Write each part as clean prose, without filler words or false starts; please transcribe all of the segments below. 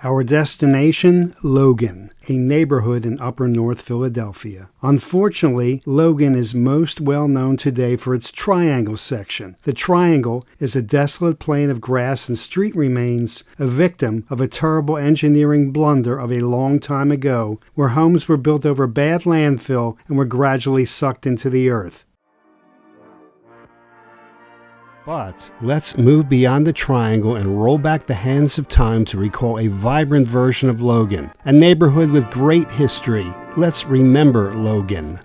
Our destination, Logan, a neighborhood in upper North Philadelphia. Unfortunately, Logan is most well known today for its Triangle section. The Triangle is a desolate plain of grass and street remains, a victim of a terrible engineering blunder of a long time ago, where homes were built over bad landfill and were gradually sucked into the earth. But let's move beyond the Triangle and roll back the hands of time to recall a vibrant version of Logan, a neighborhood with great history. Let's remember Logan.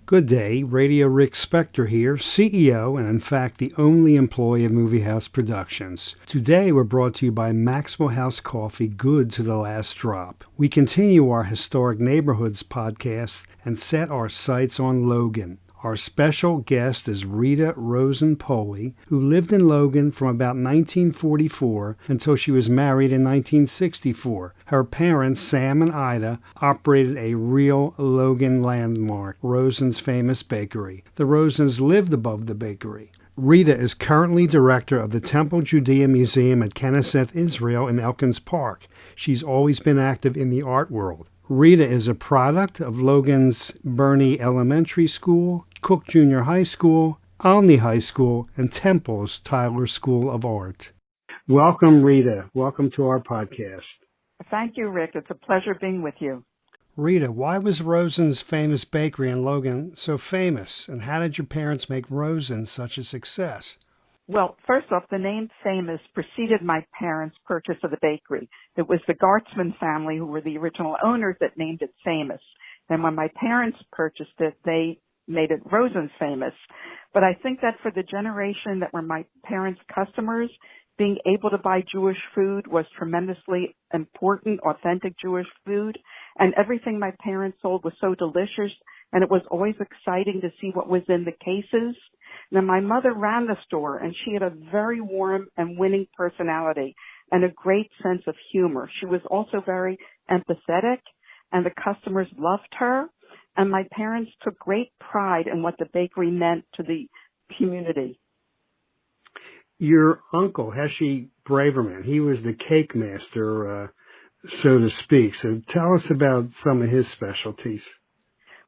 Good day, Radio Rick Spector here, CEO and in fact the only employee of Moviehouse Productions. Today we're brought to you by Maxwell House Coffee, good to the last drop. We continue our Historic Neighborhoods podcast and set our sights on Logan. Our special guest is Rita Rosen Poley, who lived in Logan from about 1944 until she was married in 1964. Her parents, Sam and Ida, operated a real Logan landmark, Rosen's famous bakery. The Rosens lived above the bakery. Rita is currently director of the Temple Judea Museum at Knesset Israel in Elkins Park. She's always been active in the art world. Rita is a product of Logan's Bernie Elementary School, Cook Junior High School, Olney High School, and Temple's Tyler School of Art. Welcome, Rita. Welcome to our podcast. Thank you, Rick. It's a pleasure being with you. Rita, why was Rosen's famous bakery in Logan so famous, and how did your parents make Rosen's such a success? Well, first off, the name Famous preceded my parents' purchase of the bakery. It was the Gartzman family who were the original owners that named it Famous. And when my parents purchased it, they made it Rosen's Famous. But I think that for the generation that were my parents' customers, being able to buy Jewish food was tremendously important, authentic Jewish food. And everything my parents sold was so delicious, and it was always exciting to see what was in the cases. Now, my mother ran the store, and she had a very warm and winning personality and a great sense of humor. She was also very empathetic, and the customers loved her. And my parents took great pride in what the bakery meant to the community. Your uncle, Heshe Braverman, he was the cake master, so to speak. So tell us about some of his specialties.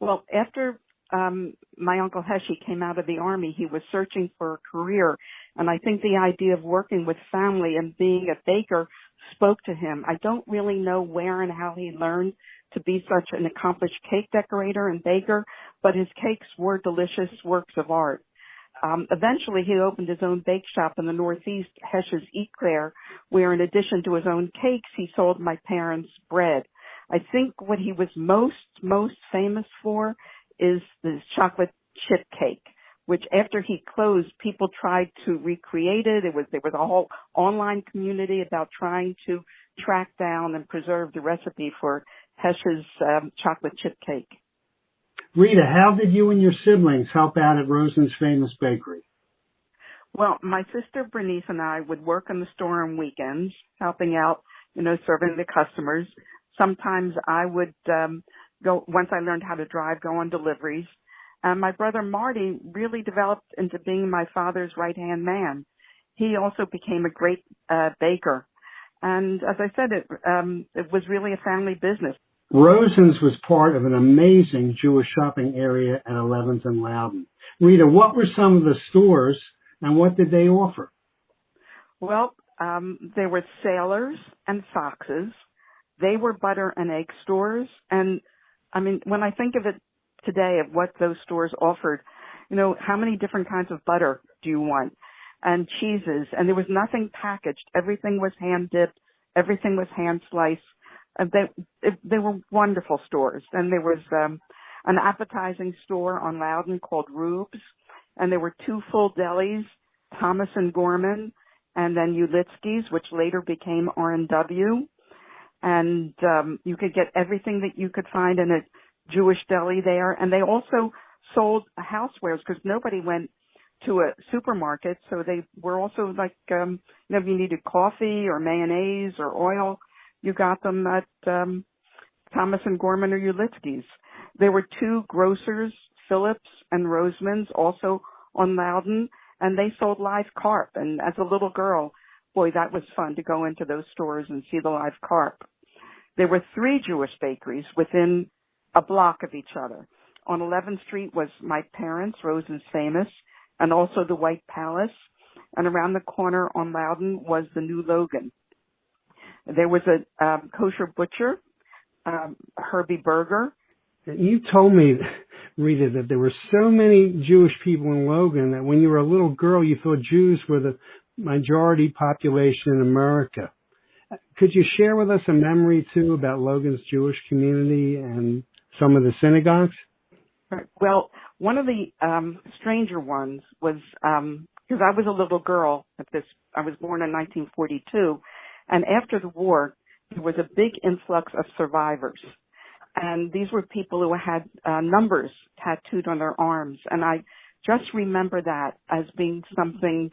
Well, after my Uncle Heshe came out of the Army, he was searching for a career, and I think the idea of working with family and being a baker spoke to him. I don't really know where and how he learned to be such an accomplished cake decorator and baker, but his cakes were delicious works of art. Eventually, he opened his own bake shop in the Northeast, Heshe's Eclair, where in addition to his own cakes, he sold my parents' bread. I think what he was most famous for is this chocolate chip cake, which after he closed, people tried to recreate it. There was a whole online community about trying to track down and preserve the recipe for Heshe's chocolate chip cake. Rita, how did you and your siblings help out at Rosen's famous bakery? Well, my sister Bernice and I would work in the store on weekends, helping out, serving the customers. Sometimes I would go, once I learned how to drive, go on deliveries. And my brother Marty really developed into being my father's right-hand man. He also became a great baker. And as I said, it was really a family business. Rosen's was part of an amazing Jewish shopping area at 11th and Loudon. Rita, what were some of the stores and what did they offer? Well, there were Sailors and Foxes. They were butter and egg stores. And I mean, when I think of it today, of what those stores offered, how many different kinds of butter do you want? And cheeses. And there was nothing packaged. Everything was hand dipped. Everything was hand sliced. They were wonderful stores. And there was an appetizing store on Loudon called Rube's. And there were two full delis, Thomas and Gorman, and then Ulitsky's, which later became R&W. And you could get everything that you could find in a Jewish deli there. And they also sold housewares because nobody went to a supermarket. So they were also like, if you needed coffee or mayonnaise or oil, you got them at Thomas and Gorman or Ulitsky's. There were two grocers, Phillips and Roseman's, also on Loudon, and they sold live carp. And as a little girl, boy, that was fun to go into those stores and see the live carp. There were 3 Jewish bakeries within a block of each other. On 11th Street was my parents, Rosen's Famous, and also the White Palace. And around the corner on Loudon was the new Logan. There was a kosher butcher, Herbie Burger. You told me, Rita, that there were so many Jewish people in Logan that when you were a little girl, you thought Jews were the majority population in America. Could you share with us a memory, too, about Logan's Jewish community and some of the synagogues? Well, one of the stranger ones was, because I was a little girl I was born in 1942, and after the war, there was a big influx of survivors. And these were people who had numbers tattooed on their arms. And I just remember that as being something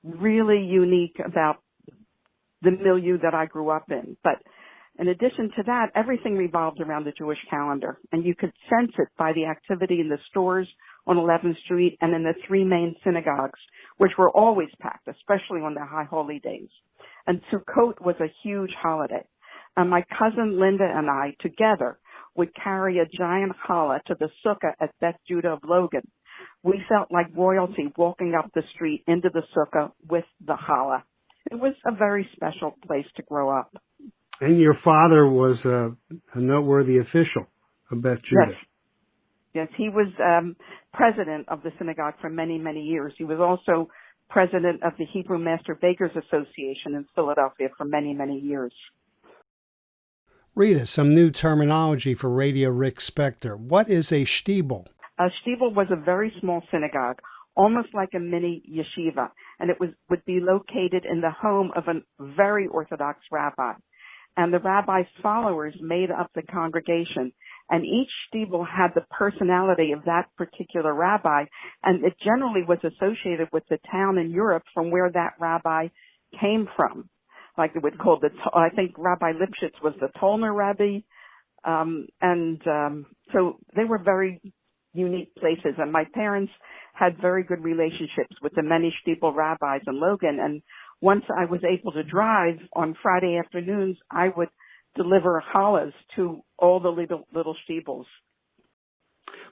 really unique about the milieu that I grew up in. But in addition to that, everything revolved around the Jewish calendar. And you could sense it by the activity in the stores on 11th Street and in the 3 main synagogues, which were always packed, especially on the high holy days. And Sukkot was a huge holiday. And my cousin Linda and I together would carry a giant challah to the sukkah at Beth Judah of Logan. We felt like royalty walking up the street into the sukkah with the challah. It was a very special place to grow up. And your father was a noteworthy official of Beth Judah. Yes, he was president of the synagogue for many, many years. He was also president of the Hebrew Master Bakers Association in Philadelphia for many, many years. Rita, some new terminology for Radio Rick Spector. What is a shtibel? A shtibel was a very small synagogue, almost like a mini yeshiva, and it would be located in the home of a very Orthodox rabbi. And the rabbi's followers made up the congregation, and each shtibel had the personality of that particular rabbi, and it generally was associated with the town in Europe from where that rabbi came from. Like it would call I think Rabbi Lipschitz was the Tolner Rabbi. So they were very unique places. And my parents had very good relationships with the many shtibel rabbis in Logan. And once I was able to drive on Friday afternoons, I would deliver challahs to all the little shtibels.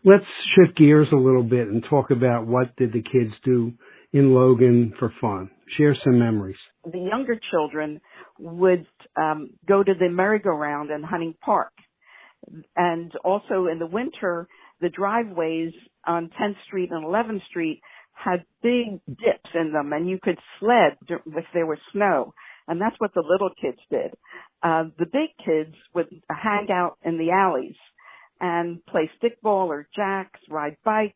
Let's shift gears a little bit and talk about what did the kids do in Logan for fun. Share some memories. The younger children would go to the merry-go-round in Hunting Park. And also in the winter, the driveways on 10th Street and 11th Street had big dips in them, and you could sled if there was snow. And that's what the little kids did. The big kids would hang out in the alleys and play stickball or jacks, ride bikes.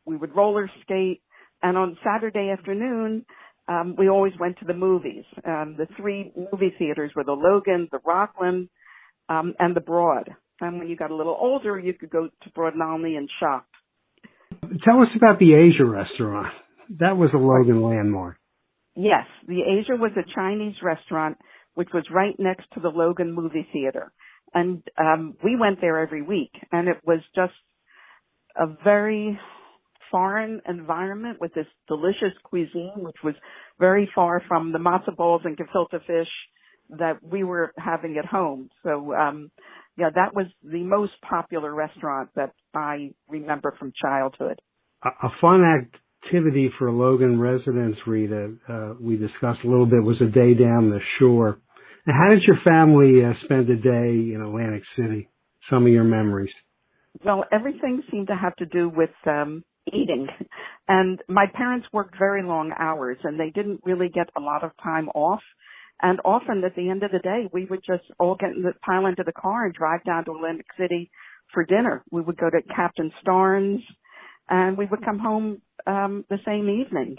We would roller skate. And on Saturday afternoon, we always went to the movies. The 3 movie theaters were the Logan, the Rockland, and the Broad. And when you got a little older, you could go to Broad and Olney and shop. Tell us about the Asia restaurant. That was a Logan landmark. Yes, the Asia was a Chinese restaurant which was right next to the Logan movie theater. And we went there every week, and it was just a very foreign environment with this delicious cuisine, which was very far from the matzo balls and gefilte fish that we were having at home. So, that was the most popular restaurant that I remember from childhood. A fun activity for Logan residents, Rita, we discussed a little bit, was a day down the shore. Now, how did your family spend a day in Atlantic City? Some of your memories. Well, everything seemed to have to do with eating. And my parents worked very long hours, and they didn't really get a lot of time off. And often at the end of the day, we would just all pile into the car and drive down to Atlantic City for dinner. We would go to Captain Starnes, and we would come home the same evening.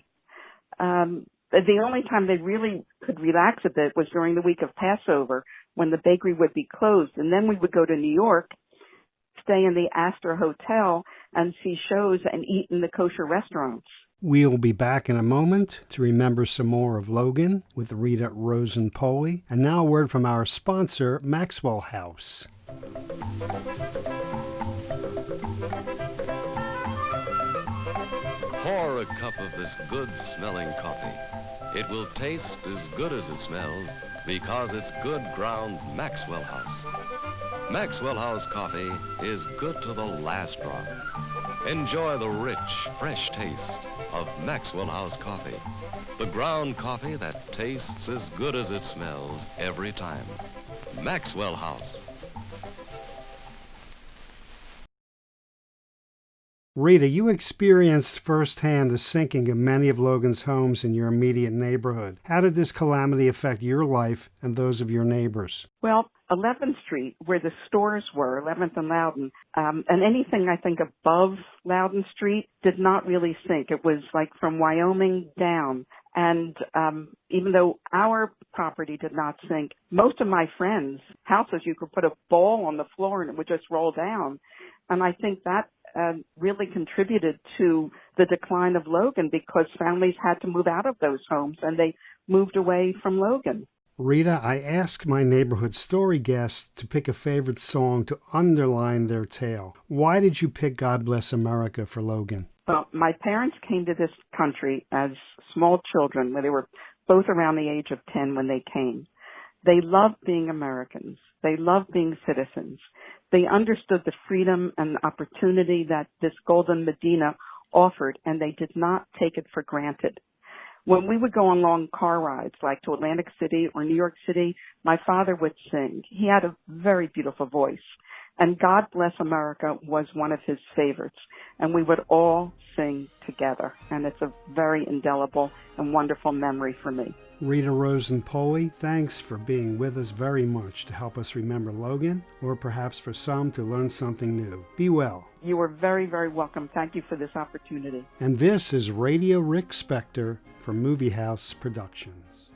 The only time they really could relax a bit was during the week of Passover, when the bakery would be closed. And then we would go to New York, stay in the Astor Hotel, and see shows and eat in the kosher restaurants. We'll be back in a moment to remember some more of Logan with Rita Rosen Poley. And now a word from our sponsor, Maxwell House. Pour a cup of this good-smelling coffee It will taste as good as it smells because it's good ground Maxwell House. Maxwell House coffee is good to the last drop. Enjoy the rich, fresh taste of Maxwell House coffee. The ground coffee that tastes as good as it smells every time. Maxwell House. Rita, you experienced firsthand the sinking of many of Logan's homes in your immediate neighborhood. How did this calamity affect your life and those of your neighbors? Well, 11th Street, where the stores were, 11th and Loudon, and anything I think above Loudon Street did not really sink. It was like from Wyoming down. And even though our property did not sink, most of my friends' houses, you could put a ball on the floor and it would just roll down. And I think that really contributed to the decline of Logan because families had to move out of those homes and they moved away from Logan. Rita, I ask my neighborhood story guests to pick a favorite song to underline their tale. Why did you pick God Bless America for Logan? Well, my parents came to this country as small children, where they were both around the age of 10 when they came. They loved being Americans. They loved being citizens. They understood the freedom and opportunity that this Golden Medina offered, and they did not take it for granted. When we would go on long car rides, like to Atlantic City or New York City, my father would sing. He had a very beautiful voice. And God Bless America was one of his favorites. And we would all sing together. And it's a very indelible and wonderful memory for me. Rita Rosen Poley, thanks for being with us very much to help us remember Logan, or perhaps for some to learn something new. Be well. You were very, very welcome. Thank you for this opportunity. And this is Radio Rick Spector for Moviehouse Productions.